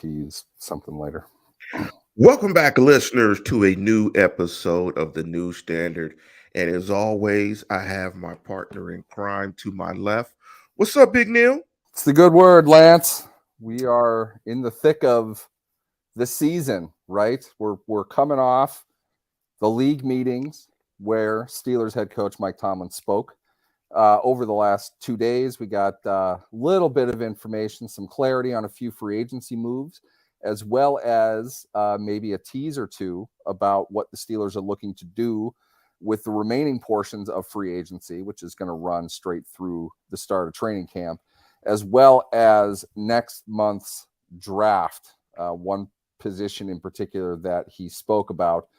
tease something later. Welcome back, listeners, to a new episode of the New Standard. And as always, I have my partner in crime to my left. What's up, Big Neil? It's the good word, Lance. We are in the thick of the season, right? We're coming off the league meetings where Steelers head coach Mike Tomlin spoke. Over the last 2 days, we got a little bit of information, some clarity on a few free agency moves, as well as maybe a tease or two about what the Steelers are looking to do with the remaining portions of free agency, which is going to run straight through the start of training camp, as well as next month's draft. One position in particular that he spoke about,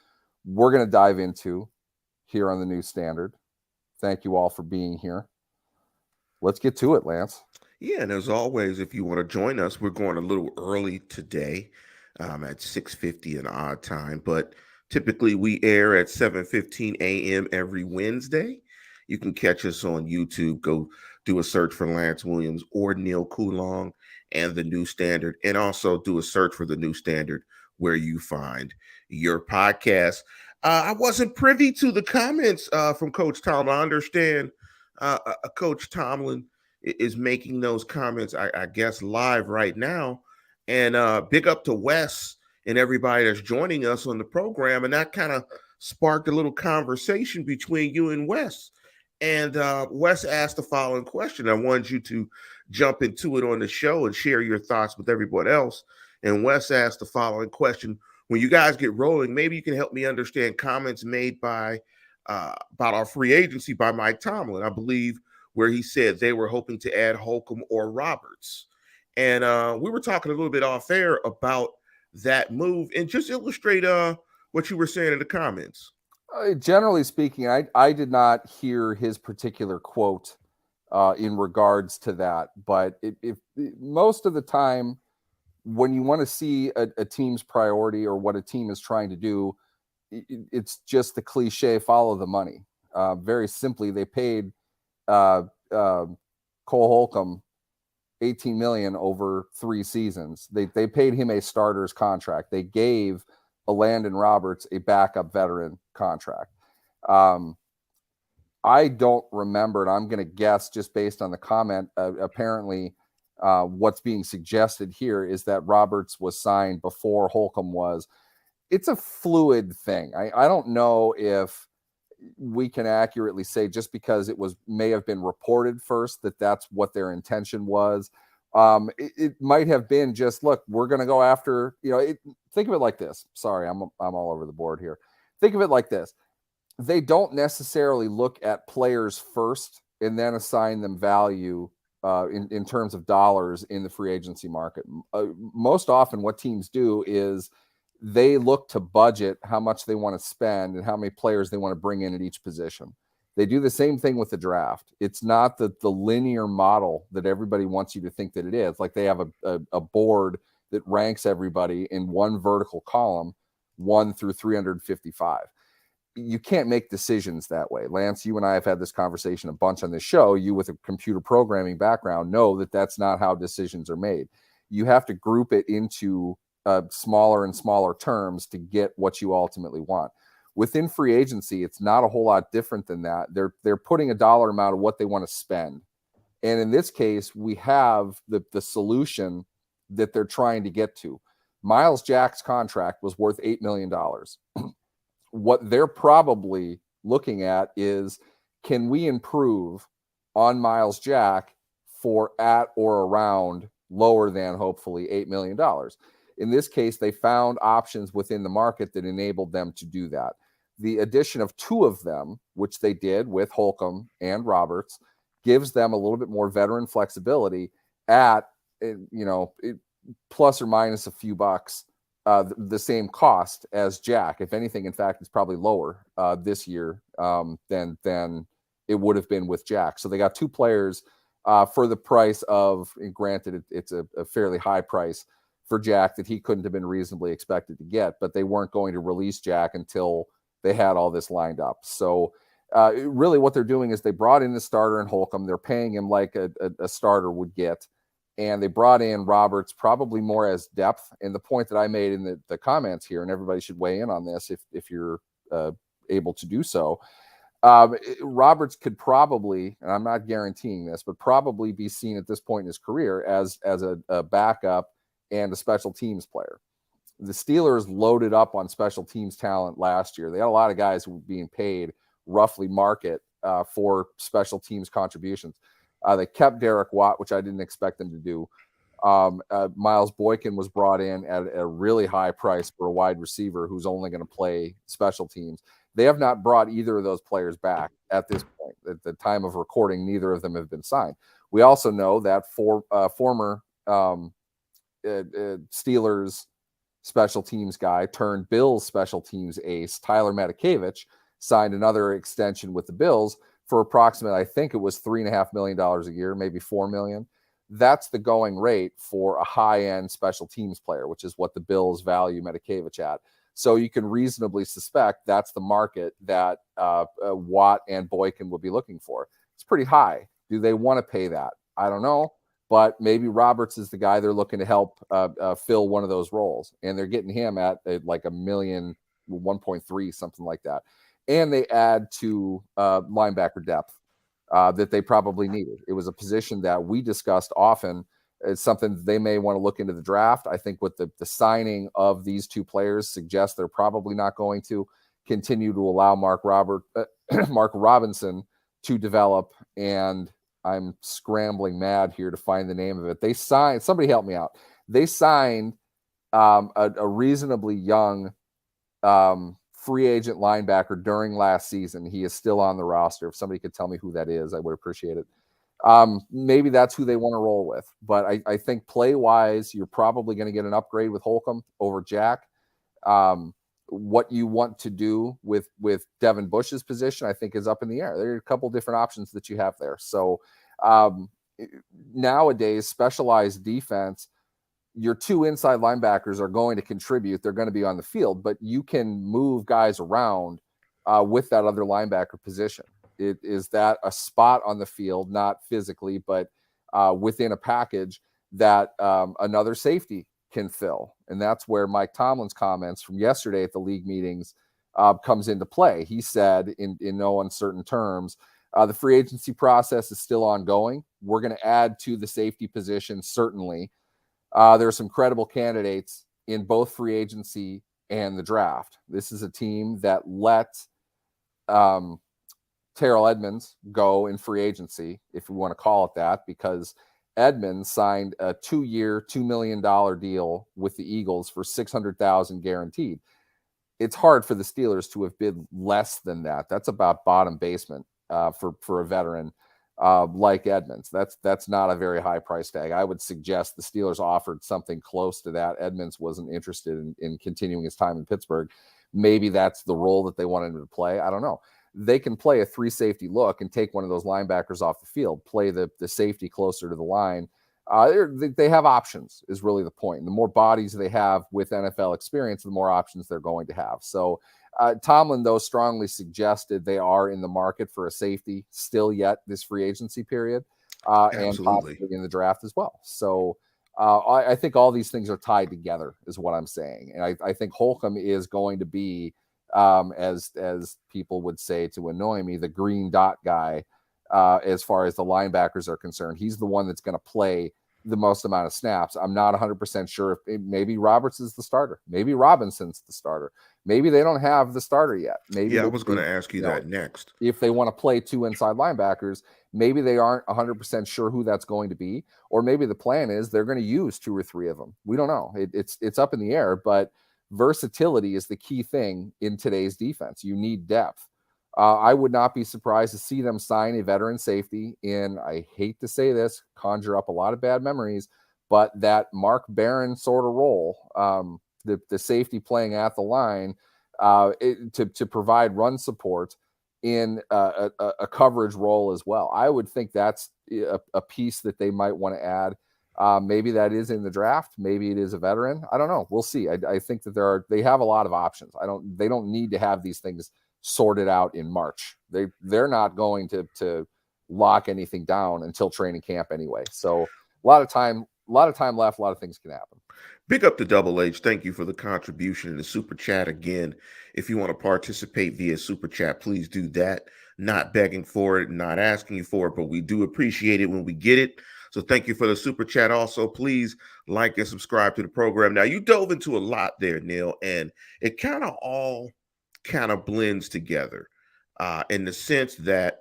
we're going to dive into here on the New Standard. Thank you all for being here. Let's get to it, Lance. Yeah, and as always, if you want to join us, we're going a little early today at 6:50 an odd time, but typically we air at 7:15 a.m. every Wednesday. You can catch us on YouTube. Go do a search for Lance Williams or Neil Coulong and the New Standard, and also do a search for the New Standard where you find your podcast. I wasn't privy to the comments from Coach Tomlin. I understand Coach Tomlin is making those comments, I guess, live right now. And big up to Wes and everybody that's joining us on the program. And that kind of sparked a little conversation between you and Wes. And Wes asked the following question. I wanted you to jump into it on the show and share your thoughts with everyone else. And Wes asked the following question. When you guys get rolling, maybe you can help me understand comments made by about our free agency by Mike Tomlin, I believe, where he said they were hoping to add Holcomb or Roberts. And we were talking a little bit off air about that move, and just illustrate what you were saying in the comments. Generally speaking, I did not hear his particular quote in regards to that, but if most of the time when you want to see a team's priority or what a team is trying to do, it's just the cliche, follow the money. Very simply, they paid Cole Holcomb $18 million over 3 seasons. They paid him a starter's contract. They gave Elandon Roberts a backup veteran contract. I don't remember, and I'm going to guess just based on the comment, apparently what's being suggested here is that Roberts was signed before Holcomb was. It's a fluid thing. I don't know if we can accurately say just because it may have been reported first that that's what their intention was. It might have been just, look, we're going to go after, think of it like this. Sorry, I'm all over the board here. Think of it like this. They don't necessarily look at players first and then assign them value in terms of dollars in the free agency market. Most often what teams do is they look to budget how much they want to spend and how many players they want to bring in at each position. They do the same thing with the draft. It's not the linear model that everybody wants you to think that it is. Like they have a board that ranks everybody in one vertical column, 1 through 355. You can't make decisions that way. Lance, you and I have had this conversation a bunch on this show. You with a computer programming background know that that's not how decisions are made. You have to group it into smaller and smaller terms to get what you ultimately want. Within free agency, it's not a whole lot different than that. They're putting a dollar amount of what they want to spend. And in this case, we have the solution that they're trying to get to. Miles Jack's contract was worth $8 million. What they're probably looking at is, can we improve on Miles Jack for at or around lower than hopefully $8 million? In this case, they found options within the market that enabled them to do that. The addition of 2 of them, which they did with Holcomb and Roberts, gives them a little bit more veteran flexibility at, plus or minus a few bucks, the same cost as Jack. If anything, in fact, it's probably lower this year than it would have been with Jack. So they got 2 players for the price of, and granted, it's a fairly high price for Jack that he couldn't have been reasonably expected to get, but they weren't going to release Jack until they had all this lined up. So really what they're doing is they brought in the starter in Holcomb. They're paying him like a starter would get. and they brought in Roberts probably more as depth. And the point that I made in the comments here, and everybody should weigh in on this if you're able to do so. Roberts could probably, and I'm not guaranteeing this, but probably be seen at this point in his career as a backup and a special teams player. The Steelers loaded up on special teams talent last year. They had a lot of guys who were being paid roughly market for special teams contributions. They kept Derek Watt, which I didn't expect them to do. Miles Boykin was brought in at a really high price for a wide receiver who's only going to play special teams. They have not brought either of those players back at this point. At the time of recording, neither of them have been signed. We also know that former Steelers special teams guy turned Bills special teams ace, Tyler Matakevich, signed another extension with the Bills for approximately, I think it was $3.5 million a year, maybe $4 million. That's the going rate for a high-end special teams player, which is what the Bills value Matakevich at. So you can reasonably suspect that's the market that Watt and Boykin would be looking for. It's pretty high. Do they want to pay that? I don't know. But maybe Roberts is the guy they're looking to help fill one of those roles. And they're getting him at like $1 million, 1.3, something like that. And they add to linebacker depth that they probably needed. It was a position that we discussed often. It's something they may want to look into the draft. I think with the signing of these two players suggests they're probably not going to continue to allow Mark Robinson to develop. And I'm scrambling mad here to find the name of it. They signed, somebody help me out. They signed a reasonably young free agent linebacker during last season. He is still on the roster. If somebody could tell me who that is, I would appreciate it. Maybe that's who they want to roll with. But I think play-wise, you're probably going to get an upgrade with Holcomb over Jack. What you want to do with Devin Bush's position, I think, is up in the air. There are a couple different options that you have there. So nowadays, specialized defense, your two inside linebackers are going to contribute. They're going to be on the field, but you can move guys around with that other linebacker position. Is that a spot on the field, not physically, but within a package that another safety can fill? And that's where Mike Tomlin's comments from yesterday at the league meetings comes into play. He said in no uncertain terms, the free agency process is still ongoing. We're going to add to the safety position, certainly. There are some credible candidates in both free agency and the draft. This is a team that let Terrell Edmunds go in free agency, if we want to call it that, because Edmunds signed a 2-year, $2 million deal with the Eagles for $600,000 guaranteed. It's hard for the Steelers to have bid less than that. That's about bottom basement for a veteran like Edmunds. That's not a very high price tag. I would suggest the Steelers offered something close to that. Edmunds wasn't interested in continuing his time in Pittsburgh. Maybe that's the role that they wanted him to play. I don't know. They can play a 3-safety look and take one of those linebackers off the field, play the safety closer to the line. They have options is really the point. And the more bodies they have with NFL experience, the more options they're going to have. So Tomlin, though, strongly suggested they are in the market for a safety still yet this free agency period and possibly in the draft as well. So I think all these things are tied together is what I'm saying. And I think Holcomb is going to be, as people would say to annoy me, the green dot guy as far as the linebackers are concerned. He's the one that's going to play the most amount of snaps. I'm not 100% sure if maybe Roberts is the starter. Maybe Robinson's the starter. Maybe they don't have the starter yet. Maybe I was going to ask you that next. If they want to play two inside linebackers, maybe they aren't 100% sure who that's going to be. Or maybe the plan is they're going to use 2 or 3 of them. We don't know. It's up in the air, but versatility is the key thing in today's defense. You need depth. I would not be surprised to see them sign a veteran safety in, I hate to say this, conjure up a lot of bad memories, but that Mark Barron sort of role, the safety playing at the line to provide run support in a coverage role as well. I would think that's a piece that they might want to add. Maybe that is in the draft. Maybe it is a veteran. I don't know. We'll see. I think that they have a lot of options. They don't need to have these things sorted out in March. They're not going to lock anything down until training camp anyway. So a lot of time left. A lot of things can happen. Big up to Double H. Thank you for the contribution in the super chat. Again, if you want to participate via super chat, please do that. Not begging for it, not asking you for it, but we do appreciate it when we get it. So thank you for the super chat. Also, please like and subscribe to the program. Now, you dove into a lot there, Neil, and it kind of all kind of blends together in the sense that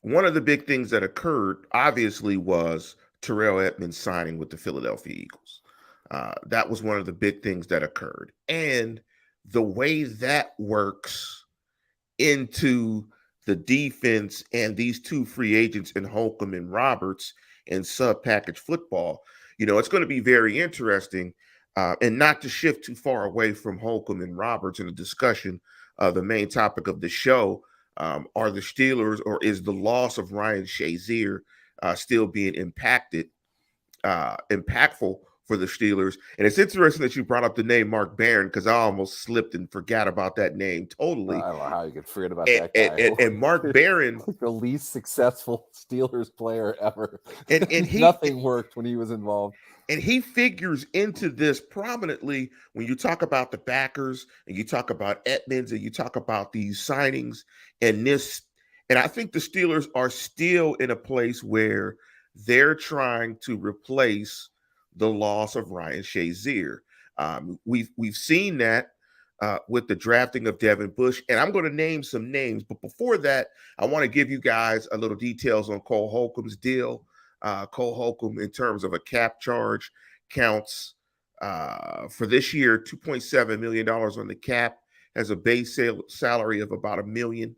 one of the big things that occurred, obviously, was Terrell Edmunds signing with the Philadelphia Eagles. That was one of the big things that occurred. And the way that works into the defense and these two free agents in Holcomb and Roberts and sub-package football, it's going to be very interesting. And not to shift too far away from Holcomb and Roberts in the discussion, the main topic of the show, are the Steelers, or is the loss of Ryan Shazier still being impactful for the Steelers? And it's interesting that you brought up the name Mark Barron, because I almost slipped and forgot about that name totally. I don't know how you could forget about that guy. And Mark Barron, the least successful Steelers player ever. And nothing worked when he was involved. And he figures into this prominently when you talk about the backers and you talk about Edmunds and you talk about these signings and this. And I think the Steelers are still in a place where they're trying to replace the loss of Ryan Shazier. We've seen that with the drafting of Devin Bush, and I'm going to name some names. But before that, I want to give you guys a little details on Cole Holcomb's deal. Cole Holcomb, in terms of a cap charge, counts for this year $2.7 million on the cap, has a base salary of about $1 million.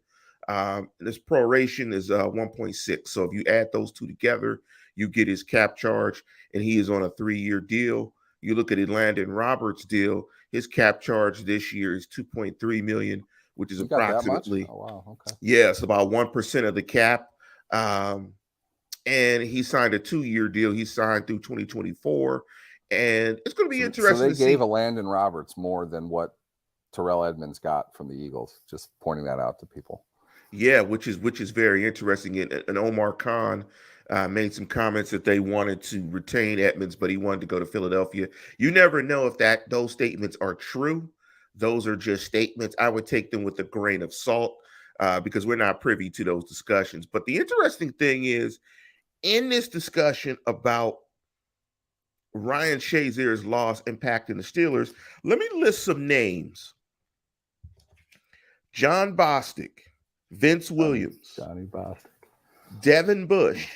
This proration is 1.6. So if you add those two together, you get his cap charge, and he is on a 3-year deal. You look at Elandon Roberts' deal, his cap charge this year is $2.3 million, which is approximately, it's about 1% of the cap. And he signed a 2-year deal. He signed through 2024. And it's going to be interesting. So they gave Elandon Roberts more than what Terrell Edmunds got from the Eagles. Just pointing that out to people. Yeah, which is very interesting. And Omar Khan made some comments that they wanted to retain Edmunds, but he wanted to go to Philadelphia. You never know if those statements are true. Those are just statements. I would take them with a grain of salt because we're not privy to those discussions. But the interesting thing is, in this discussion about Ryan Shazier's loss impacting the Steelers, let me list some names. John Bostic, Vince Williams, Johnny Bostic, Devin Bush,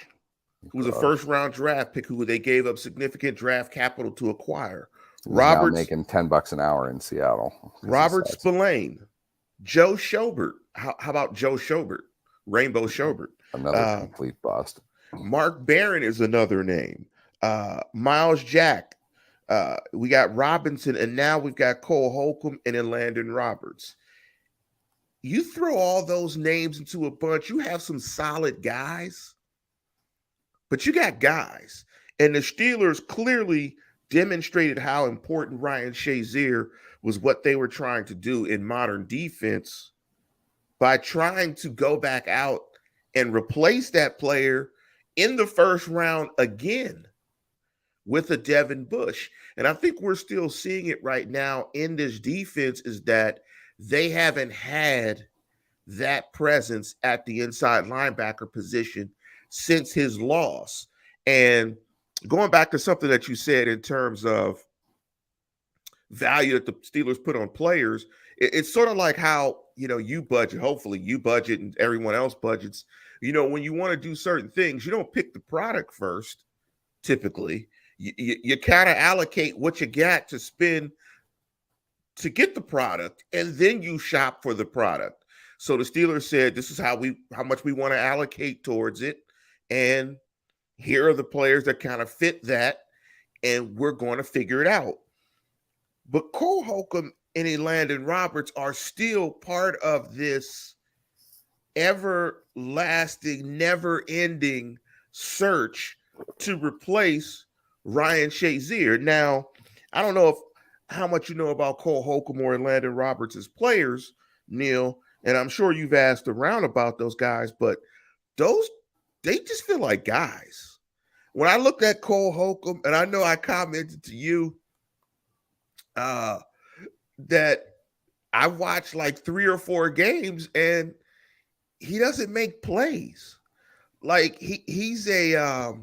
who was a first-round draft pick who they gave up significant draft capital to acquire. Roberts, now making $10 an hour in Seattle. Robert Spillane, Joe Schobert. How about Joe Schobert? Rainbow Schobert. Another complete bust. Mark Barron is another name. Miles Jack. We got Robinson, and now we've got Cole Holcomb and Elandon Roberts. You throw all those names into a bunch, you have some solid guys, but you got guys. And the Steelers clearly demonstrated how important Ryan Shazier was, what they were trying to do in modern defense by trying to go back out and replace that player in the first round again with a Devin Bush. And I think we're still seeing it right now in this defense, is that they haven't had that presence at the inside linebacker position since his loss. And going back to something that you said in terms of value that the Steelers put on players, it's sort of like how, you budget, hopefully you budget and everyone else budgets. When you want to do certain things, you don't pick the product first. Typically, you kind of allocate what you got to spend to get the product, and then you shop for the product. So the Steelers said, this is how much we want to allocate towards it. And here are the players that kind of fit that, and we're going to figure it out. But Cole Holcomb and Elandon Roberts are still part of this everlasting, never-ending search to replace Ryan Shazier. Now, I don't know how much you know about Cole Holcomb or Elandon Roberts as players, Neil, and I'm sure you've asked around about those guys, but they just feel like guys. when I looked at Cole Holcomb, and I know I commented to you that I watched like 3 or 4 games and he doesn't make plays. Like he's a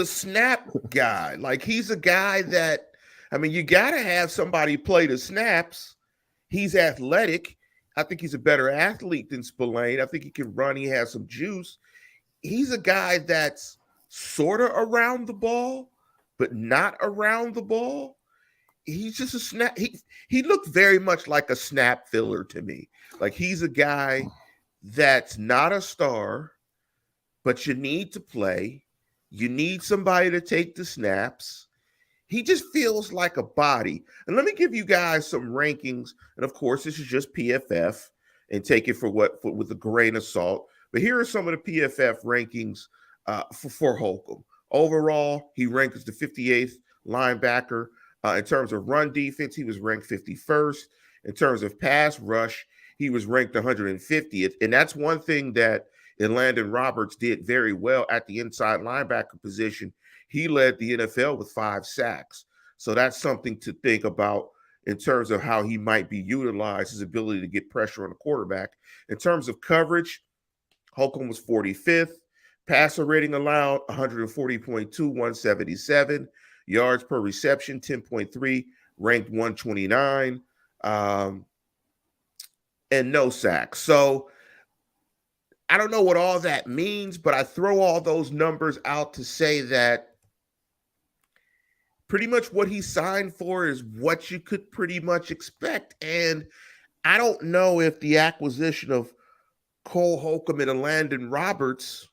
snap guy. Like he's a guy that, I mean, you got to have somebody play the snaps. He's athletic. I think he's a better athlete than Spillane. I think he can run. He has some juice. He's a guy that's sort of around the ball, but not around the ball. He's just a snap. He looked very much like a snap filler to me. Like he's a guy that's not a star, but you need to play. You need somebody to take the snaps. He just feels like a body. And let me give you guys some rankings. And of course, this is just PFF, and take it with a grain of salt. But here are some of the PFF rankings for Holcomb. Overall, he ranked as the 58th linebacker. In terms of run defense, he was ranked 51st. In terms of pass rush, he was ranked 150th. And that's one thing that Elandon Roberts did very well at the inside linebacker position. He led the NFL with 5 sacks. So that's something to think about in terms of how he might be utilized, his ability to get pressure on the quarterback. In terms of coverage, Holcomb was 45th. Passer rating allowed 140.2, 177. Yards per reception, 10.3, ranked 129. And no sacks. So I don't know what all that means, but I throw all those numbers out to say that pretty much what he signed for is what you could pretty much expect. And I don't know if the acquisition of Cole Holcomb and Elandon Roberts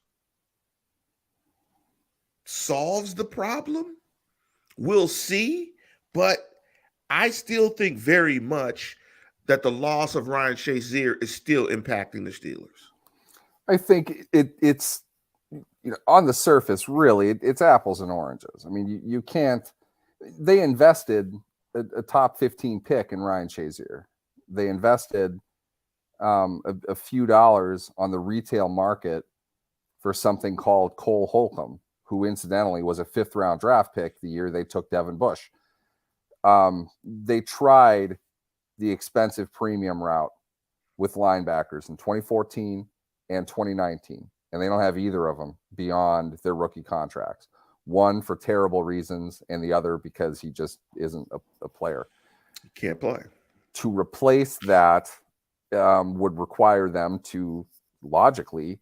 solves the problem. We'll see, but I still think very much that the loss of Ryan Shazier is still impacting the Steelers. I think it's on the surface, really, it's apples and oranges. I mean, you can't. They invested a top 15 pick in Ryan Shazier. They invested a few dollars on the retail market for something called Cole Holcomb, who incidentally was a 5th-round draft pick the year they took Devin Bush. They tried the expensive premium route with linebackers in 2014 and 2019, and they don't have either of them beyond their rookie contracts. One for terrible reasons, and the other because he just isn't a player. He can't play. To replace that would require them to logically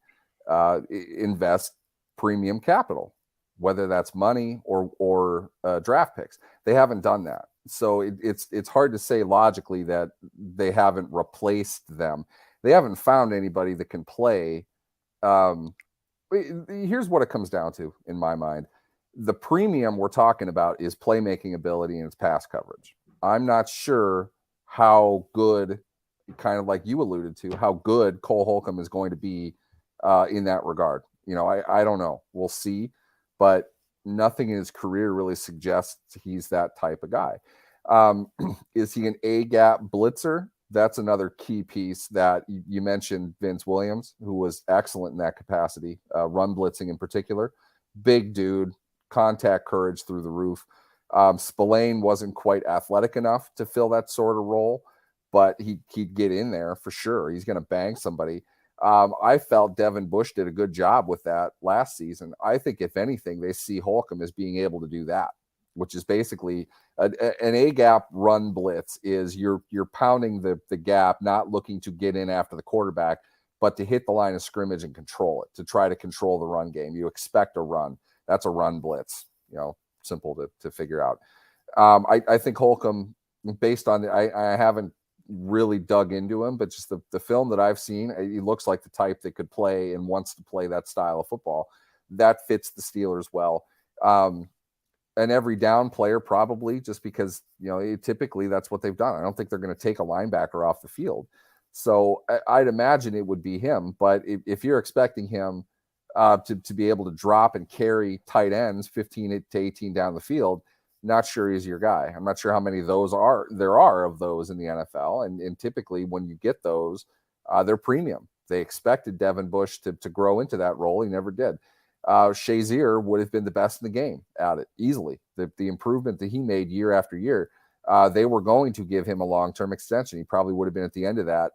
invest premium capital, whether that's money or draft picks. They haven't done that. So it's hard to say logically that they haven't replaced them. They haven't found anybody that can play. Here's what it comes down to, in my mind. The premium we're talking about is playmaking ability and its pass coverage. I'm not sure how good, kind of like you alluded to, how good Cole Holcomb is going to be in that regard. I don't know. We'll see. But nothing in his career really suggests he's that type of guy. Is he an A-gap blitzer? That's another key piece that you mentioned. Vince Williams, who was excellent in that capacity, run blitzing in particular. Big dude, contact courage through the roof. Spillane wasn't quite athletic enough to fill that sort of role, but he'd get in there for sure. He's going to bang somebody. I felt Devin Bush did a good job with that last season. I think, if anything, they see Holcomb as being able to do that, which is basically an A-gap run blitz. Is you're pounding the gap, not looking to get in after the quarterback, but to hit the line of scrimmage and control it, to try to control the run game. You expect a run. That's a run blitz. Simple to figure out. I think Holcomb, based on I haven't really dug into him, but just the film that I've seen, he looks like the type that could play and wants to play that style of football. That fits the Steelers well. An every down player, probably, just because, typically that's what they've done. I don't think they're going to take a linebacker off the field. So I'd imagine it would be him. But if you're expecting him to be able to drop and carry tight ends 15 to 18 down the field, not sure he's your guy. I'm not sure how many of those there are of those in the NFL. And typically when you get those, they're premium. They expected Devin Bush to grow into that role. He never did. Shazier would have been the best in the game at it easily. The improvement that he made year after year, they were going to give him a long-term extension. He probably would have been at the end of that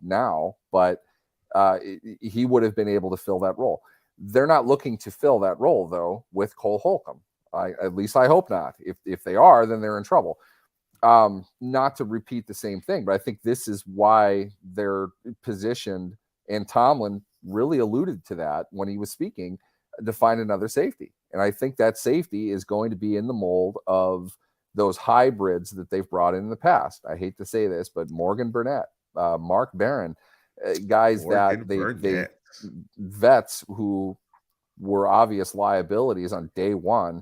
now, but he would have been able to fill that role. They're not looking to fill that role, though, with Cole Holcomb. At least I hope not. If they are, then they're in trouble. Not to repeat the same thing, but I think this is why they're positioned, and Tomlin really alluded to that when he was speaking, to find another safety. And I think that safety is going to be in the mold of those hybrids that they've brought in the past. I hate to say this, but Morgan Burnett, Mark Barron, guys Morgan that they vets who were obvious liabilities on day one,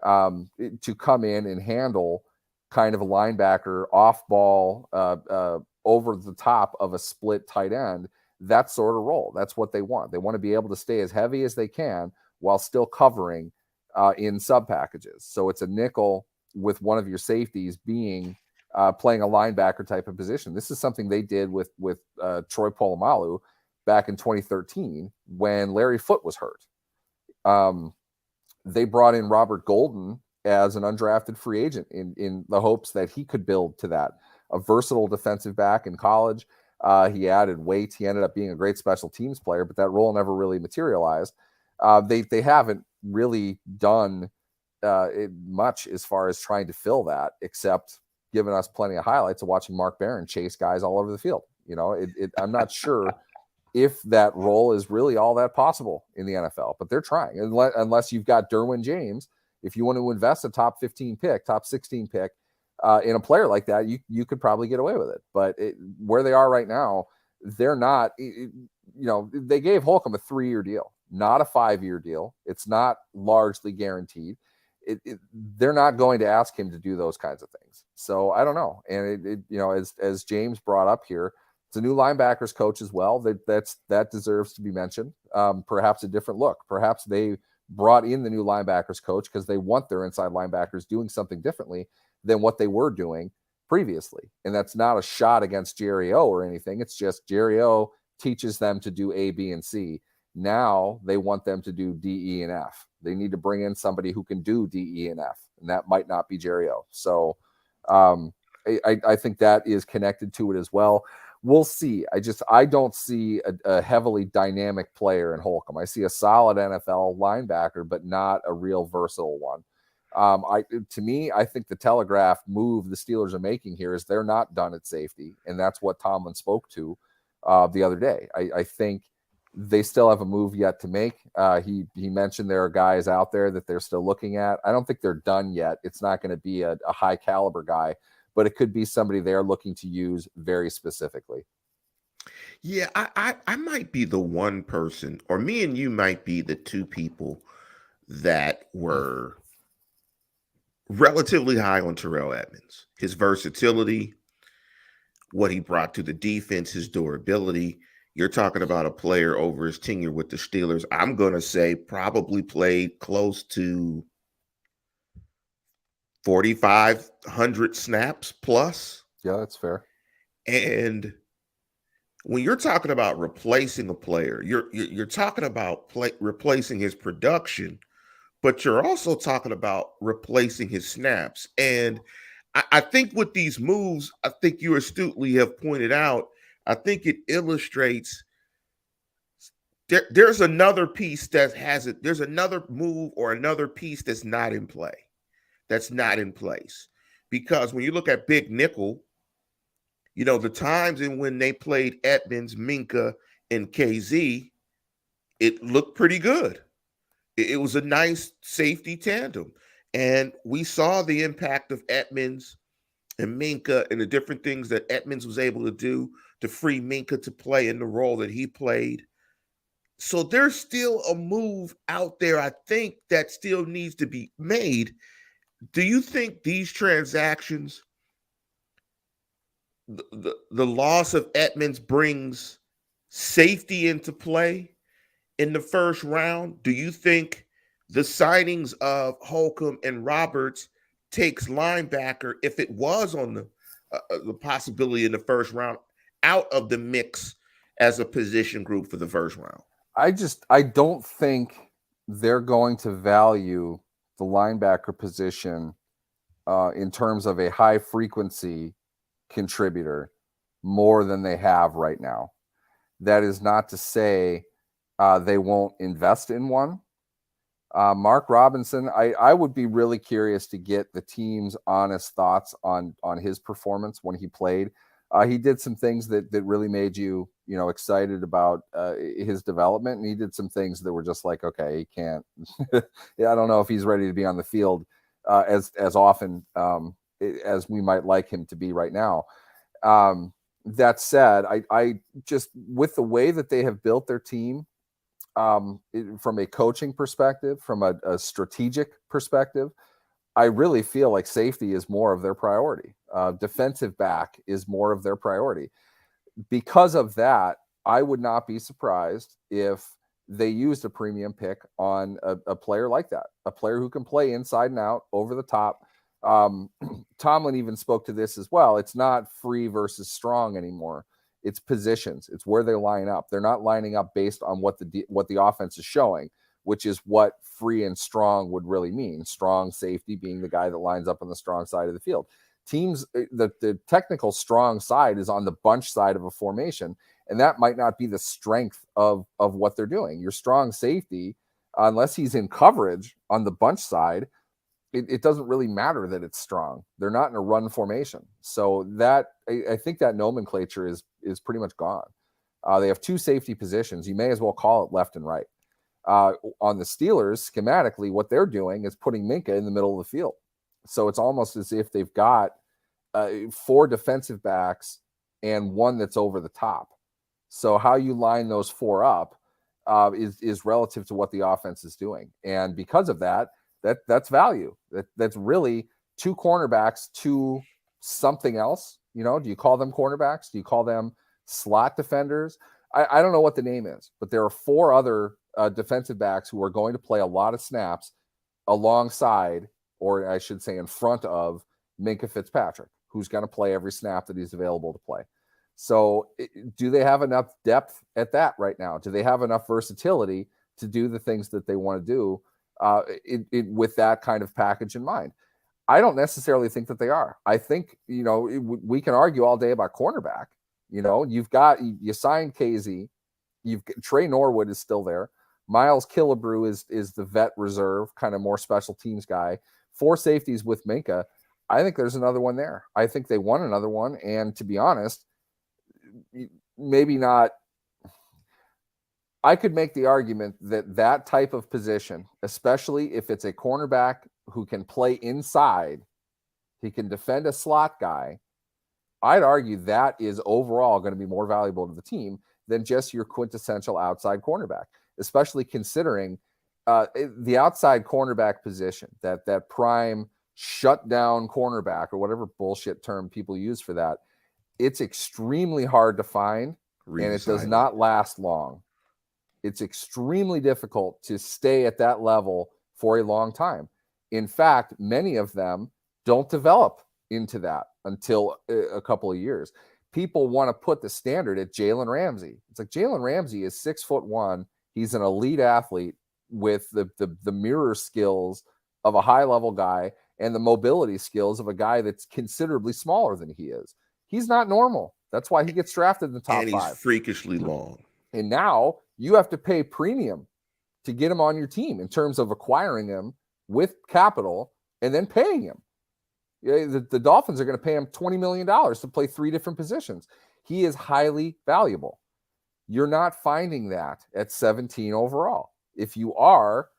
to come in and handle kind of a linebacker off ball, over the top of a split tight end, that sort of role. That's what they want. They want to be able to stay as heavy as they can while still covering in sub packages. So it's a nickel with one of your safeties being playing a linebacker type of position. This is something they did with Troy Polamalu back in 2013 when Larry Foote was hurt. They brought in Robert Golden as an undrafted free agent in the hopes that he could build to that. A versatile defensive back in college. He added weight. He ended up being a great special teams player, but that role never really materialized. They haven't really done much as far as trying to fill that, except giving us plenty of highlights of watching Mark Barron chase guys all over the field. I'm not sure if that role is really all that possible in the NFL, but they're trying. Unless you've got Derwin James, if you want to invest a top 15 pick, top 16 pick in a player like that, you could probably get away with it. But where they are right now, they're not. They gave Holcomb a 3-year deal, not a 5-year deal. It's not largely guaranteed. They're not going to ask him to do those kinds of things. So I don't know. And as James brought up here, it's a new linebackers coach as well. That deserves to be mentioned. Perhaps a different look. Perhaps they brought in the new linebackers coach because they want their inside linebackers doing something differently than what they were doing previously. And that's not a shot against Jerry O or anything. It's just Jerry O teaches them to do A, B, and C. Now they want them to do D, E, and F. They need to bring in somebody who can do D, E, and F. And that might not be Jerry O. So I think that is connected to it as well. We'll see. I don't see a heavily dynamic player in Holcomb. I see a solid NFL linebacker, but not a real versatile one. To me, I think the telegraph move the Steelers are making here is they're not done at safety, and that's what Tomlin spoke to the other day. I think they still have a move yet to make. He mentioned there are guys out there that they're still looking at. I don't think they're done yet. It's not going to be a high caliber guy, but it could be somebody they're looking to use very specifically. Yeah, I might be the one person, or me and you might be the two people that were relatively high on Terrell Edmunds. His versatility, what he brought to the defense, his durability. You're talking about a player over his tenure with the Steelers. I'm going to say probably played close to 4,500 snaps plus. Yeah, that's fair. And when you're talking about replacing a player, you're talking about replacing his production, but you're also talking about replacing his snaps. And I think with these moves, I think you astutely have pointed out, I think it illustrates there's another piece that has it. There's another move or another piece that's not in play, that's not in place. Because when you look at Big Nickel, the times in when they played Edmunds, Minka, and KZ, it looked pretty good. It was a nice safety tandem. And we saw the impact of Edmunds and Minka and the different things that Edmunds was able to do to free Minka to play in the role that he played. So there's still a move out there, I think, that still needs to be made. Do you think these transactions, the loss of Edmunds brings safety into play in the first round? Do you think the signings of Holcomb and Roberts takes linebacker, if it was on the possibility in the first round, out of the mix as a position group for the first round? I don't think they're going to value the linebacker position in terms of a high frequency contributor more than they have right now. That is not to say they won't invest in one. Mark Robinson, I would be really curious to get the team's honest thoughts on his performance when he played. He did some things that really made you excited about his development, and he did some things that were just like, okay, he can't. Yeah, I don't know if he's ready to be on the field as often as we might like him to be right now. That said, I just, with the way that they have built their team, from a coaching perspective, from a strategic perspective, I really feel like safety is more of their priority. Defensive back is more of their priority. Because of that, I would not be surprised if they used a premium pick on a player like that, a player who can play inside and out, over the top. Tomlin even spoke to this as well. It's not free versus strong anymore. It's positions. It's where they line up. They're not lining up based on what the offense is showing, which is what free and strong would really mean. Strong safety being the guy that lines up on the strong side of the field. Teams, the technical strong side is on the bunch side of a formation, and that might not be the strength of what they're doing. Your strong safety, unless he's in coverage on the bunch side, it doesn't really matter that it's strong. They're not in a run formation. So that, I think that nomenclature is pretty much gone. They have two safety positions. You may as well call it left and right. On the Steelers, schematically, what they're doing is putting Minkah in the middle of the field. So it's almost as if they've got 4 defensive backs and one that's over the top. So how you line those 4 up is relative to what the offense is doing. And because of that, that's value. That's really 2 cornerbacks to something else. Do you call them cornerbacks? Do you call them slot defenders? I don't know what the name is, but there are 4 other defensive backs who are going to play a lot of snaps alongside, or I should say in front of, Minkah Fitzpatrick, who's going to play every snap that he's available to play. So do they have enough depth at that right now? Do they have enough versatility to do the things that they want to do with that kind of package in mind? I don't necessarily think that they are. I think, we can argue all day about cornerback. You signed KZ, Trey Norwood is still there. Miles Killebrew is the vet reserve, kind of more special teams guy. 4 safeties with Minkah. I think there's another one there. I think they want another one. And to be honest, maybe not. I could make the argument that type of position, especially if it's a cornerback who can play inside, he can defend a slot guy, I'd argue that is overall going to be more valuable to the team than just your quintessential outside cornerback, especially considering the outside cornerback position, that prime shutdown cornerback, or whatever bullshit term people use for that. It's extremely hard to find, and it does not last long. It's extremely difficult to stay at that level for a long time. In fact, many of them don't develop into that until a couple of years. People want to put the standard at Jalen Ramsey. It's like Jalen Ramsey is 6'1". He's an elite athlete with the mirror skills of a high-level guy and the mobility skills of a guy that's considerably smaller than he is. He's not normal. That's why he gets drafted in the top 5. And he's freakishly long. And now you have to pay premium to get him on your team in terms of acquiring him with capital and then paying him. The Dolphins are going to pay him $20 million to play 3 different positions. He is highly valuable. You're not finding that at 17 overall. If you are,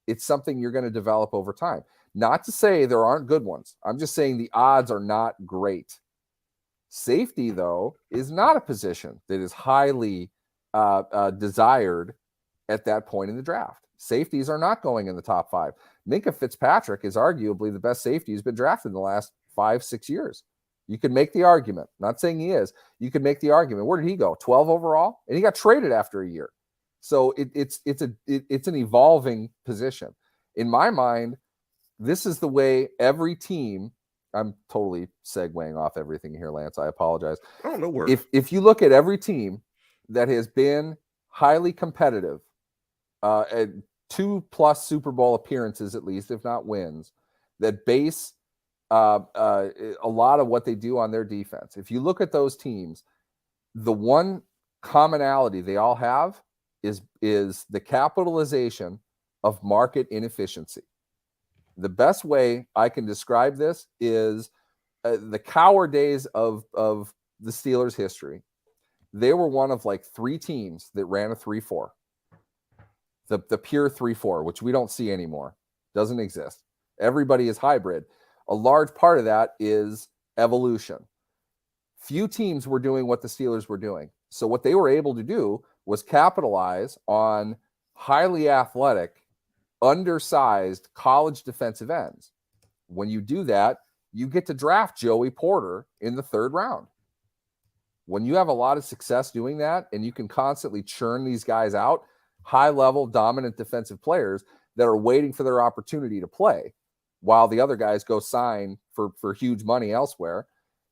it's something you're going to develop over time. Not to say there aren't good ones. I'm just saying the odds are not great. Safety, though, is not a position that is highly desired at that point in the draft. Safeties are not going in the top 5. Minkah Fitzpatrick is arguably the best safety who's been drafted in the last 5-6 years. You could make the argument. Not saying he is. You could make the argument. Where did he go? 12 overall, and he got traded after a year. So it's an evolving position. In my mind, this is the way every team. I'm totally segueing off everything here, Lance. I apologize. Oh, no worries. If you look at every team that has been highly competitive 2+ Super Bowl appearances, at least, if not wins, that base a lot of what they do on their defense. If you look at those teams, the one commonality they all have is the capitalization of market inefficiency. The best way I can describe this is the Cowher days of the Steelers' history. They were one of like 3 teams that ran a 3-4. The pure 3-4, which we don't see anymore, doesn't exist. Everybody is hybrid. A large part of that is evolution. Few teams were doing what the Steelers were doing. So what they were able to do was capitalize on highly athletic, undersized college defensive ends. When you do that, you get to draft Joey Porter in the 3rd round. When you have a lot of success doing that and you can constantly churn these guys out, high-level, dominant defensive players that are waiting for their opportunity to play while the other guys go sign for huge money elsewhere,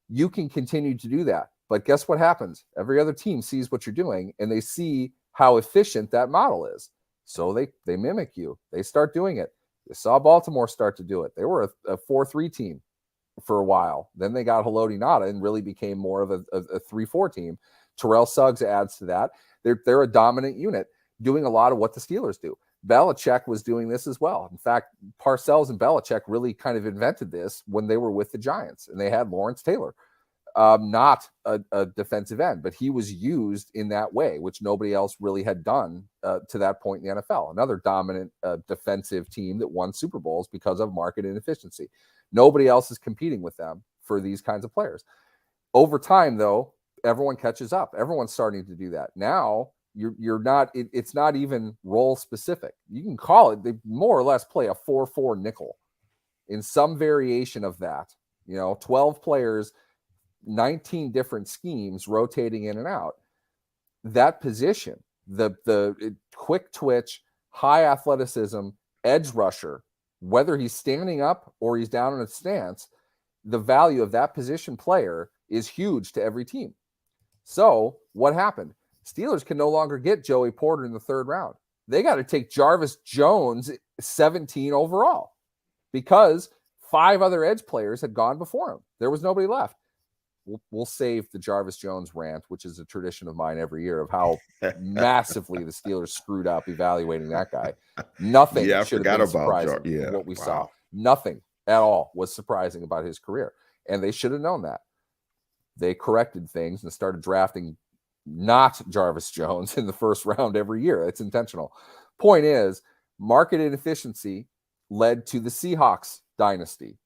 you can continue to do that. But guess what happens? Every other team sees what you're doing, and they see how efficient that model is. So they mimic you. They start doing it. You saw Baltimore start to do it. They were a 4-3 team for a while. Then they got Haloti Ngata and really became more of a 3-4 team. Terrell Suggs adds to that. They're a dominant unit doing a lot of what the Steelers do. Belichick was doing this as well. In fact, Parcells and Belichick really kind of invented this when they were with the Giants, and they had Lawrence Taylor, not a defensive end, but he was used in that way, which nobody else really had done to that point in the NFL. Another dominant defensive team that won Super Bowls because of market inefficiency. Nobody else is competing with them for these kinds of players. Over time, though, everyone catches up. Everyone's starting to do that. Now, you're not, it's not even role specific. You can call it, they more or less play a 4-4 nickel in some variation of that. 12 players, 19 different schemes rotating in and out. That position, the quick twitch, high athleticism, edge rusher, whether he's standing up or he's down in a stance, the value of that position player is huge to every team. So what happened? Steelers can no longer get Joey Porter in the 3rd round. They got to take Jarvis Jones 17 overall because 5 other edge players had gone before him. There was nobody left. We'll save the Jarvis Jones rant, which is a tradition of mine every year, of how massively the Steelers screwed up evaluating that guy. Nothing should have been surprising what we saw. Nothing at all was surprising about his career. And they should have known that. They corrected things and started drafting not Jarvis Jones in the 1st round every year. It's intentional. Point is, market inefficiency led to the Seahawks dynasty.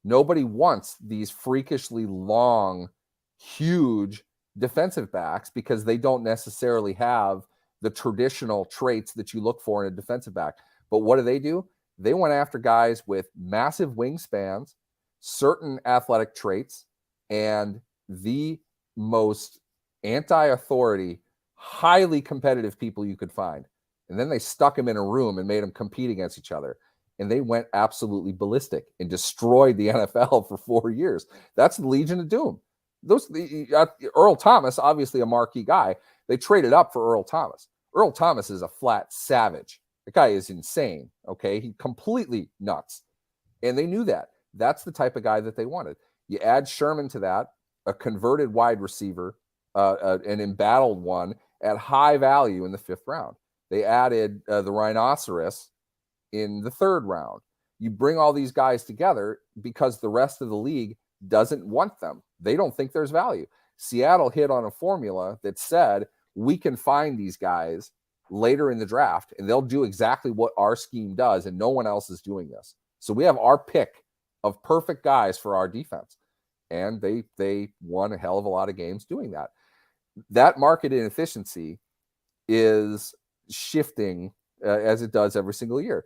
Nobody wants these freakishly long, huge defensive backs because they don't necessarily have the traditional traits that you look for in a defensive back. But what do? They went after guys with massive wingspans, certain athletic traits, and the most anti-authority, highly competitive people you could find. And then they stuck them in a room and made them compete against each other. And they went absolutely ballistic and destroyed the NFL for 4 years. That's the Legion of Doom. Earl Thomas, obviously a marquee guy. They traded up for Earl Thomas. Earl Thomas is a flat savage. The guy is insane. Okay. He completely nuts. And they knew that. That's the type of guy that they wanted. You add Sherman to that, a converted wide receiver, an embattled one at high value in the 5th round. They added the Rhinoceros in the 3rd round. You bring all these guys together because the rest of the league doesn't want them. They don't think there's value. Seattle hit on a formula that said, we can find these guys later in the draft and they'll do exactly what our scheme does, and no one else is doing this. So we have our pick of perfect guys for our defense. And they won a hell of a lot of games doing that. That market inefficiency is shifting as it does every single year.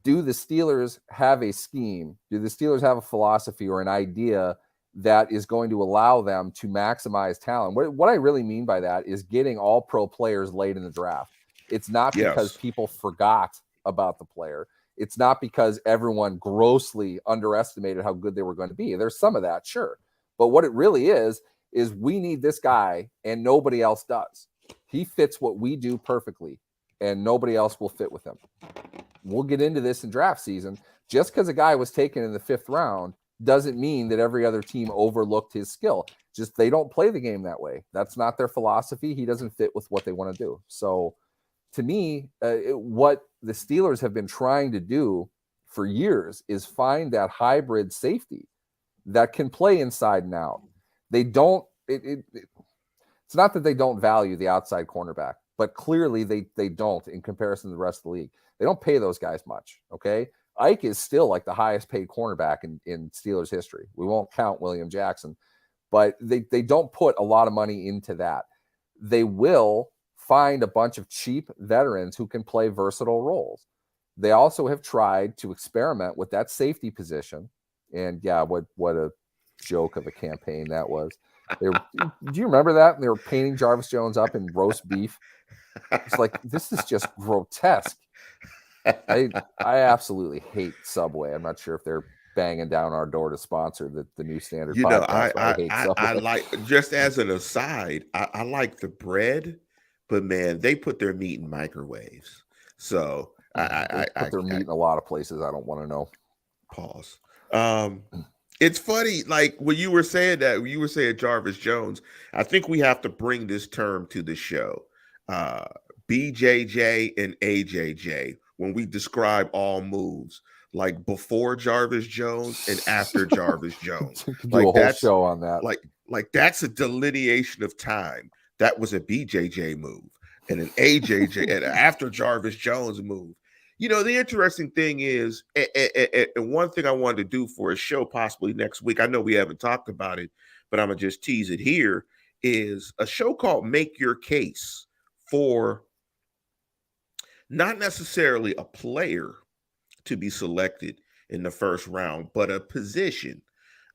Do the Steelers have a scheme? Do the Steelers have a philosophy or an idea that is going to allow them to maximize talent? What I really mean by that is getting all pro players late in the draft. It's not because people forgot about the player. It's not because everyone grossly underestimated how good they were going to be. There's some of that, sure. But what it really is we need this guy and nobody else does. He fits what we do perfectly. and nobody else will fit with him. We'll get into this in draft season. Just because a guy was taken in the 5th round doesn't mean that every other team overlooked his skill. Just they don't play the game that way. That's not their philosophy. He doesn't fit with what they want to do. So to me, what the Steelers have been trying to do for years is find that hybrid safety that can play inside and out. They don't, it's not that they don't value the outside cornerback, but clearly they don't in comparison to the rest of the league. They don't pay those guys much, okay? Ike is still like the highest paid cornerback in Steelers history. We won't count William Jackson, but they don't put a lot of money into that. They will find a bunch of cheap veterans who can play versatile roles. They also have tried to experiment with that safety position. And yeah, what a joke of a campaign that was. Do you remember that? They were painting Jarvis Jones up in roast beef. It's like, this is just grotesque. I absolutely hate Subway. I'm not sure if they're banging down our door to sponsor the new standard podcast. I like, just as an aside, I like the bread, but man, they put their meat in microwaves. So they put their meat in a lot of places. I don't want to know. Pause. It's funny, like when you were saying Jarvis Jones, I think we have to bring this term to the show. BJJ and AJJ, when we describe all moves, like before Jarvis Jones and after Jarvis Jones. Do a whole show on that. Like that's a delineation of time. That was a BJJ move and an AJJ and after Jarvis Jones move. You know, the interesting thing is, and one thing I wanted to do for a show possibly next week, I know we haven't talked about it, but I'm going to just tease it here, is a show called Make Your Case for not necessarily a player to be selected in the first round, but a position.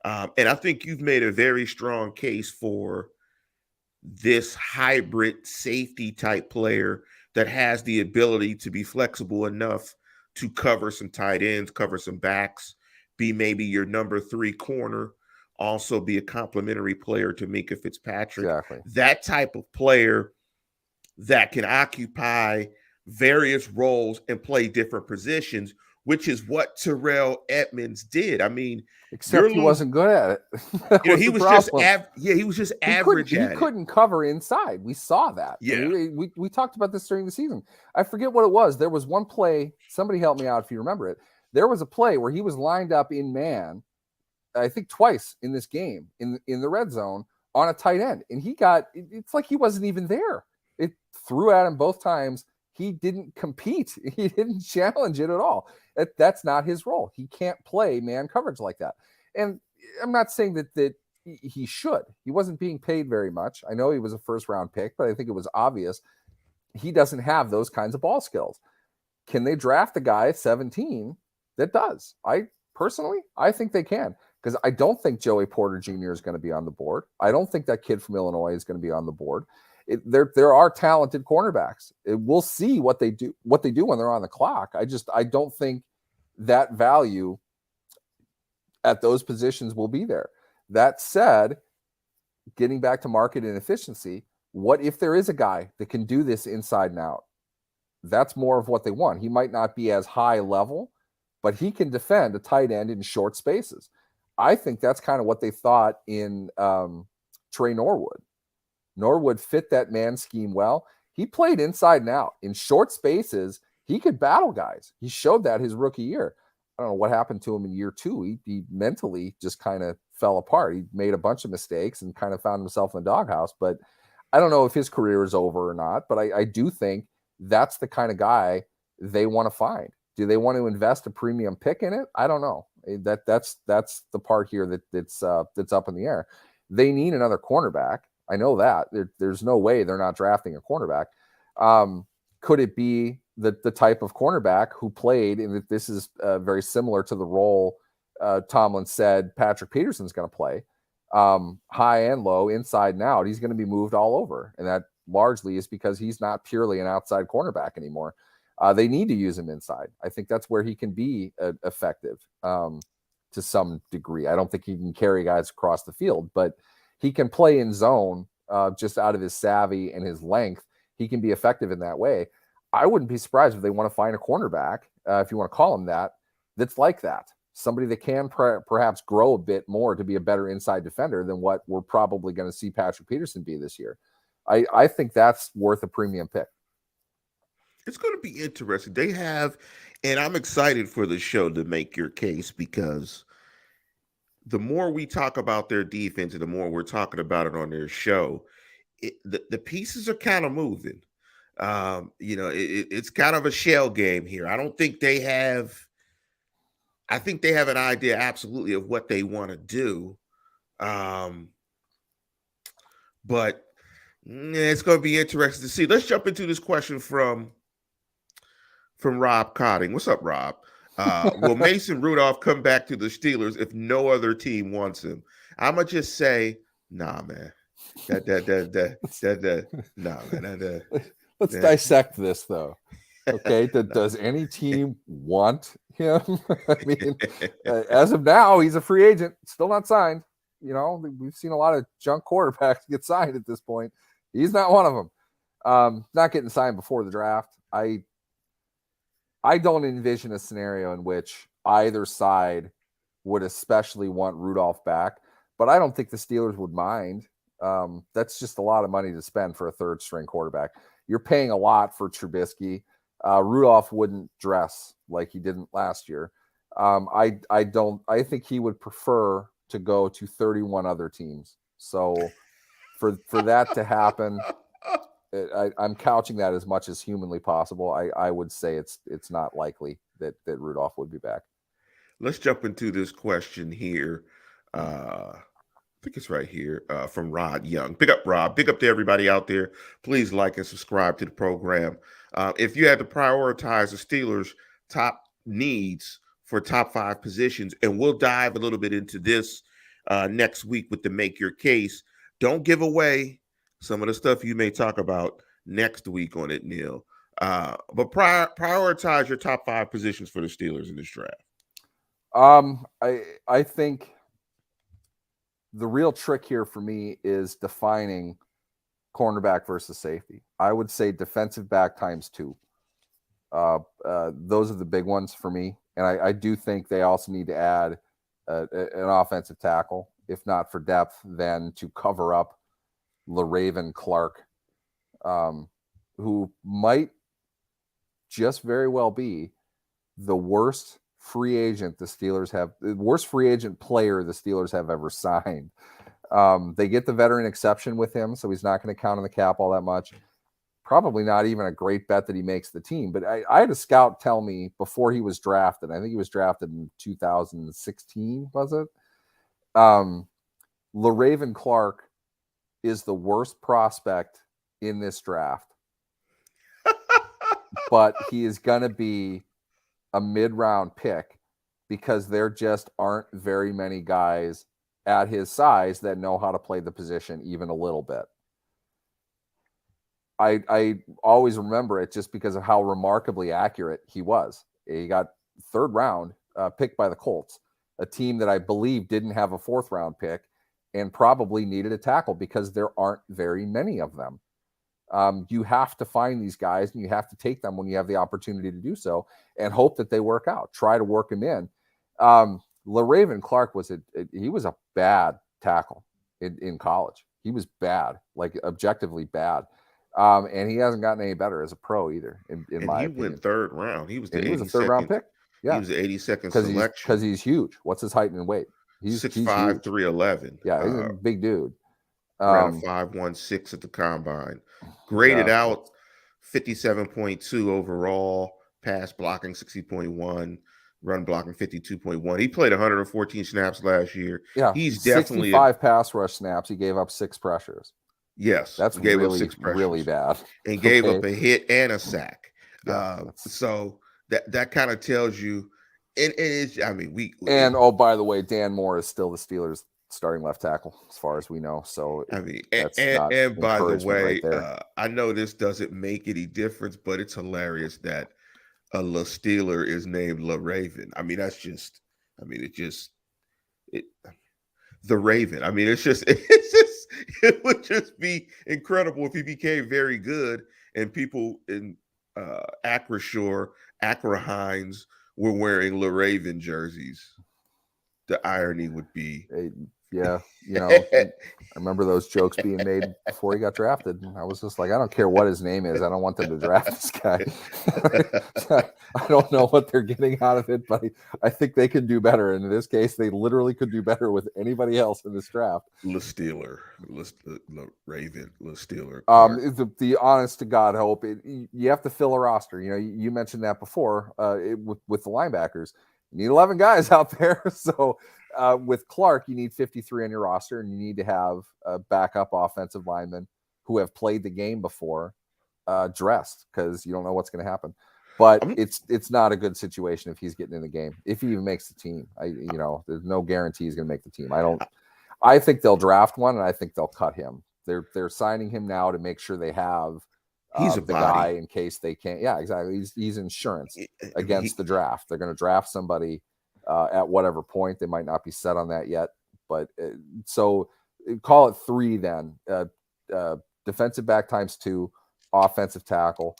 And I think you've made a very strong case for this hybrid safety type player that has the ability to be flexible enough to cover some tight ends, cover some backs, be maybe your number 3 corner, also be a complementary player to Minkah Fitzpatrick. Exactly. That type of player that can occupy various roles and play different positions, which is what Terrell Edmunds did. I mean, except he wasn't good at it. He was just average. He couldn't cover inside. We saw that. Yeah, we talked about this during the season. I forget what it was. There was one play. Somebody help me out if you remember it. There was a play where he was lined up in man, I think twice in this game in the red zone on a tight end, and it's like he wasn't even there. It threw at him both times. He didn't compete. He didn't challenge it at all. That's not his role. He can't play man coverage like that. And I'm not saying that he should. He wasn't being paid very much. I know he was a first-round pick, but I think it was obvious he doesn't have those kinds of ball skills. Can they draft a guy at 17 that does? I think they can, because I don't think Joey Porter Jr. is going to be on the board. I don't think that kid from Illinois is going to be on the board. There are talented cornerbacks. We'll see what they do when they're on the clock. I don't think that value at those positions will be there. That said, getting back to market inefficiency, what if there is a guy that can do this inside and out? That's more of what they want. He might not be as high level, but he can defend a tight end in short spaces. I think that's kind of what they thought in Trey Norwood. Norwood fit that man scheme well. He played inside and out in short spaces. He could battle guys. He showed that his rookie year. I don't know what happened to him in year 2. He mentally just kind of fell apart. He made a bunch of mistakes and kind of found himself in the doghouse. But I don't know if his career is over or not. But I do think that's the kind of guy they want to find. Do they want to invest a premium pick in it? I don't know. That's the part here that's up in the air. They need another cornerback. I know that. There's no way they're not drafting a cornerback. Could it be the type of cornerback who played, and this is very similar to the role Tomlin said Patrick Peterson's going to play, high and low, inside and out. He's going to be moved all over, and that largely is because he's not purely an outside cornerback anymore. They need to use him inside. I think that's where he can be effective to some degree. I don't think he can carry guys across the field, but he can play in zone just out of his savvy and his length. He can be effective in that way. I wouldn't be surprised if they want to find a cornerback, if you want to call him that, that's like that. Somebody that can perhaps grow a bit more to be a better inside defender than what we're probably going to see Patrick Peterson be this year. I think that's worth a premium pick. It's going to be interesting. They have, and I'm excited for the show to make your case, because the more we talk about their defense and the more we're talking about it on their show, the pieces are kind of moving. It's kind of a shell game here. I think they have an idea absolutely of what they want to do. But it's going to be interesting to see. Let's jump into this question from Rob Cotting. What's up, Rob? Will Mason Rudolph come back to the Steelers if no other team wants him? I'm gonna just say, nah, man. Nah, man. Let's dissect this, though. Okay, does any team want him? I mean, as of now, he's a free agent, still not signed. You know, we've seen a lot of junk quarterbacks get signed at this point. He's not one of them. Not getting signed before the draft. I don't envision a scenario in which either side would especially want Rudolph back, but I don't think the Steelers would mind. That's just a lot of money to spend for a third string quarterback. You're paying a lot for Trubisky. Rudolph wouldn't dress like he didn't last year. I think he would prefer to go to 31 other teams. So for that to happen, I'm couching that as much as humanly possible. I would say it's not likely that Rudolph would be back. Let's jump into this question here. I think it's right here from Rod Young. Big up, Rob. Big up to everybody out there. Please like and subscribe to the program. If you had to prioritize the Steelers' top needs for top 5 positions, and we'll dive a little bit into this next week with the Make Your Case. Don't give away some of the stuff you may talk about next week on it, Neil. But prioritize your top 5 positions for the Steelers in this draft. I think the real trick here for me is defining cornerback versus safety. I would say defensive back times 2. Those are the big ones for me. And I do think they also need to add an offensive tackle, if not for depth, then to cover up LaRaven Clark, who might just very well be the worst free agent the worst free agent player the Steelers have ever signed. They get the veteran exception with him, so he's not going to count on the cap all that much. Probably not even a great bet that he makes the team. But I had a scout tell me before he was drafted, I think he was drafted in 2016, was it? LaRaven Clark is the worst prospect in this draft. But he is going to be a mid-round pick because there just aren't very many guys at his size that know how to play the position even a little bit. I always remember it just because of how remarkably accurate he was. He got 3rd round picked by the Colts, a team that I believe didn't have a 4th round pick and probably needed a tackle because there aren't very many of them. You have to find these guys and you have to take them when you have the opportunity to do so and hope that they work out. Try to work them in. LaRaven Clark was a bad tackle in college. He was bad, like objectively bad. And he hasn't gotten any better as a pro either, in my opinion. He went 3rd round. He was a 3rd round pick. Yeah. He was the 82nd selection. Because he's huge. What's his height and weight? He's 6'5", 311. Yeah, he's a big dude. Ran a 5.16 at the combine. Graded out 57.2 overall. Pass blocking 60.1. Run blocking 52.1. He played 114 snaps last year. Yeah, he's definitely 65 pass rush snaps. He gave up 6 pressures. Yes, that's really bad. And gave up a hit and a sack. So that kind of tells you. And it's, I mean, by the way, Dan Moore is still the Steelers' starting left tackle, as far as we know. So I mean, and by the way, I know this doesn't make any difference, but it's hilarious that a Steeler is named LaRaven. I mean, the Raven. I mean, it would just be incredible if he became very good and people Acrisure, Acra Hines were wearing LaRaven jerseys, the irony would be. Yeah, I remember those jokes being made before he got drafted. And I was just like, I don't care what his name is. I don't want them to draft this guy. I don't know what they're getting out of it, but I think they can do better. And in this case, they literally could do better with anybody else in this draft. La Raven, La Steeler. The honest to God hope, you have to fill a roster. You mentioned that before with the linebackers. You need 11 guys out there. So with Clark, you need 53 on your roster, and you need to have backup offensive linemen who have played the game before dressed, because you don't know what's going to happen. But it's not a good situation if he's getting in the game, if he even makes the team. There's no guarantee he's going to make the team. I think they'll draft one, and I think they'll cut him. They're signing him now to make sure they have he's a the body guy in case they can't. Yeah, exactly. He's insurance against the draft. They're going to draft somebody at whatever point. They might not be set on that yet, but so call it 3 then. Defensive back times 2, offensive tackle.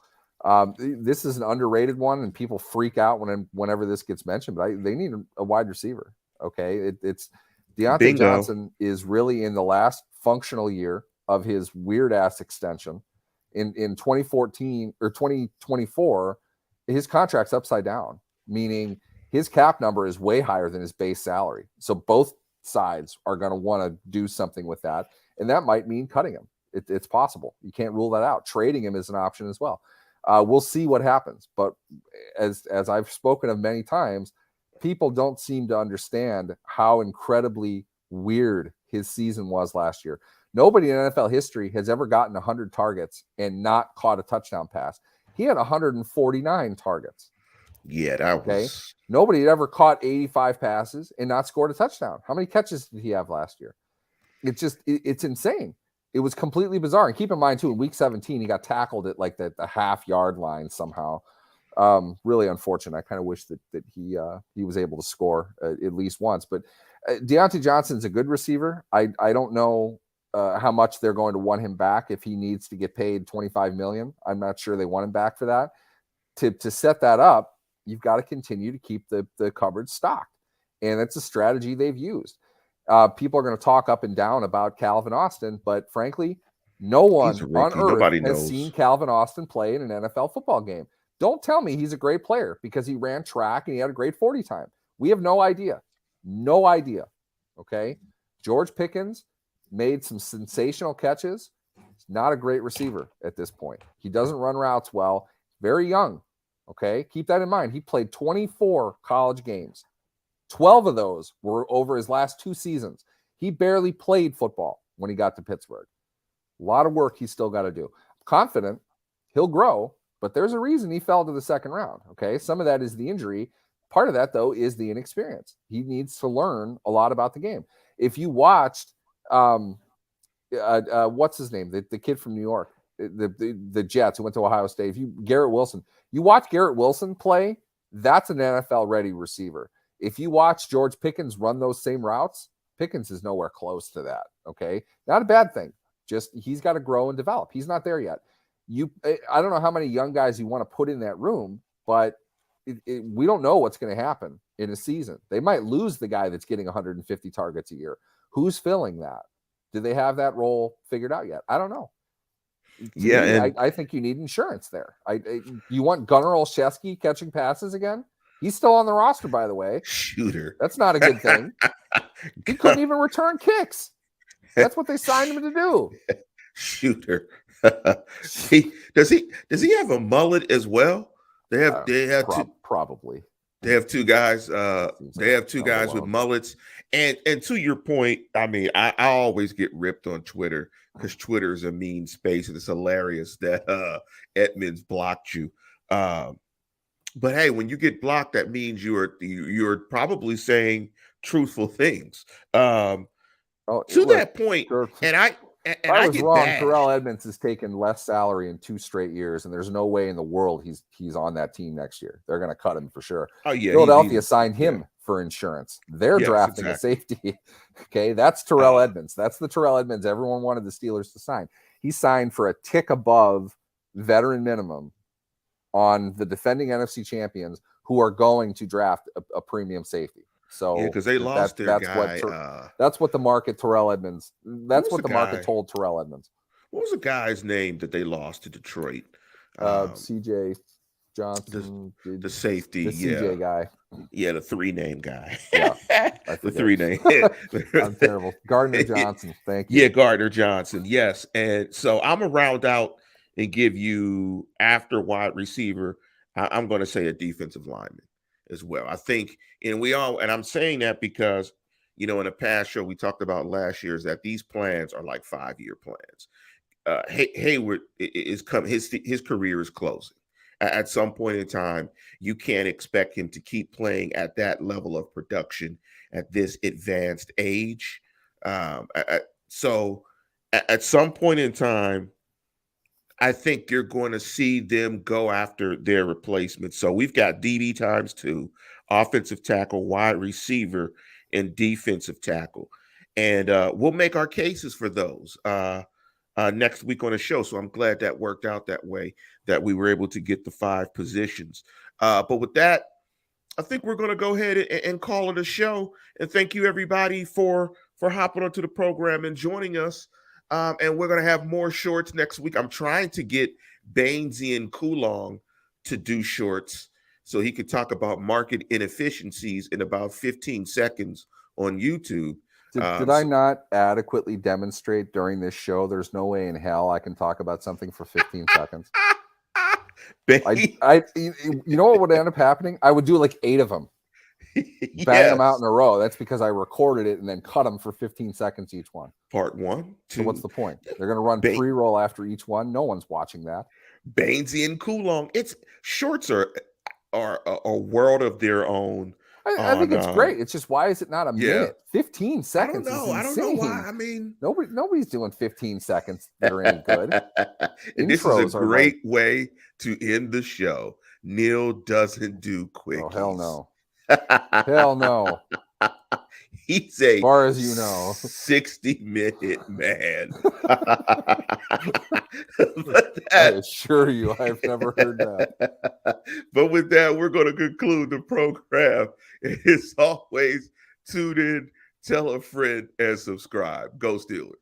This is an underrated one, and people freak out whenever this gets mentioned, but they need a wide receiver. Okay, it's Deontay Johnson is really in the last functional year of his weird ass extension. In 2014 or 2024, his contract's upside down, meaning his cap number is way higher than his base salary. So both sides are going to want to do something with that, and that might mean cutting him. It's possible. You can't rule that out. Trading him is an option as well. We'll see what happens. But as I've spoken of many times, people don't seem to understand how incredibly weird his season was last year. Nobody in NFL history has ever gotten 100 targets and not caught a touchdown pass. He had 149 targets. Yeah, that was... Nobody had ever caught 85 passes and not scored a touchdown. How many catches did he have last year? It's insane. It was completely bizarre. And keep in mind, too, in week 17, he got tackled at like the half-yard line somehow. Really unfortunate. I kind of wish that he was able to score at least once. But Deontay Johnson's a good receiver. I don't know how much they're going to want him back if he needs to get paid $25 million. I'm not sure they want him back for that. To set that up, you've got to continue to keep the cupboard stocked. And it's a strategy they've used. People are going to talk up and down about Calvin Austin, but frankly, no one on earth has seen Calvin Austin play in an NFL football game. Don't tell me he's a great player because he ran track and he had a great 40 time. We have no idea. No idea. Okay. George Pickens made some sensational catches. He's not a great receiver at this point. He doesn't run routes well. Very young. Okay. Keep that in mind. He played 24 college games. 12 of those were over his last 2 seasons. He barely played football when he got to Pittsburgh. A lot of work he's still got to do. Confident he'll grow, but there's a reason he fell to the second round. Okay. Some of that is the injury. Part of that, though, is the inexperience. He needs to learn a lot about the game. If you watched, what's his name? The kid from New York, the Jets who went to Ohio State. Garrett Wilson, you watch Garrett Wilson play, that's an NFL ready receiver. If you watch George Pickens run those same routes, Pickens is nowhere close to that. Okay. Not a bad thing. Just he's got to grow and develop. He's not there yet. I don't know how many young guys you want to put in that room, but we don't know what's going to happen in a season. They might lose the guy that's getting 150 targets a year. Who's filling that? Do they have that role figured out yet? I don't know. I think you need insurance there. You want Gunnar Olszewski catching passes again? He's still on the roster, by the way. Shooter. That's not a good thing. He couldn't even return kicks. That's what they signed him to do. Shooter. Does he have a mullet as well? They have probably. They have 2 guys. They have 2 guys with mullets. And to your point, I mean, I always get ripped on Twitter because Twitter is a mean space, and it's hilarious that Edmunds blocked you. But hey, when you get blocked, that means you're probably saying truthful things. That point, sure. and I was wrong. Terrell Edmunds has taken less salary in 2 straight years, and there's no way in the world he's on that team next year. They're going to cut him for sure. Oh yeah, Philadelphia signed him for insurance. They're drafting a safety. Okay, that's Terrell Edmunds. That's the Terrell Edmunds everyone wanted the Steelers to sign. He signed for a tick above veteran minimum on the defending NFC champions who are going to draft a premium safety. So yeah, because they lost their guy. That's what the market Terrell Edmunds. That's what the market guy? told Terrell Edmunds. What was the guy's name that they lost to Detroit? CJ Johnson, the safety, the CJ guy. Yeah, the 3-name guy. Yeah, the 3-name. I'm terrible. Gardner Johnson. Thank you. Yeah, Gardner Johnson. Yes, and so I'm gonna round out and give you after wide receiver. I'm going to say a defensive lineman as well. I think, and I'm saying that because in the past show we talked about last year is that these plans are like 5-year plans. Hayward is his career is closing. At some point in time, you can't expect him to keep playing at that level of production at this advanced age. So at some point in time, I think you're going to see them go after their replacement. So we've got DB times 2, offensive tackle, wide receiver, and defensive tackle. And we'll make our cases for those next week on the show. So I'm glad that worked out that way, that we were able to get the 5 positions. But with that, I think we're going to go ahead and call it a show. And thank you, everybody, for hopping onto the program and joining us. And we're going to have more shorts next week. I'm trying to get Bainesy and Coulong to do shorts so he could talk about market inefficiencies in about 15 seconds on YouTube. Did I not adequately demonstrate during this show? There's no way in hell I can talk about something for 15 seconds. You know what would end up happening? I would do like 8 of them. Bang them out in a row. That's because I recorded it and then cut them for 15 seconds each one. Part 1, 2. So what's the point? They're going to run pre-roll after each one. No one's watching that. Bainesy and Coulong. Shorts are a world of their own. I think it's great. It's just, why is it not a minute? 15 seconds. I don't know why. I mean, nobody's doing 15 seconds that are any good. This is a great way to end the show. Neil doesn't do quickies. Oh, hell no. Hell no. He's as far as you know, 60-minute man. I assure you, I've never heard that. But with that, we're going to conclude the program. As always, tune in, tell a friend, and subscribe. Go Steelers.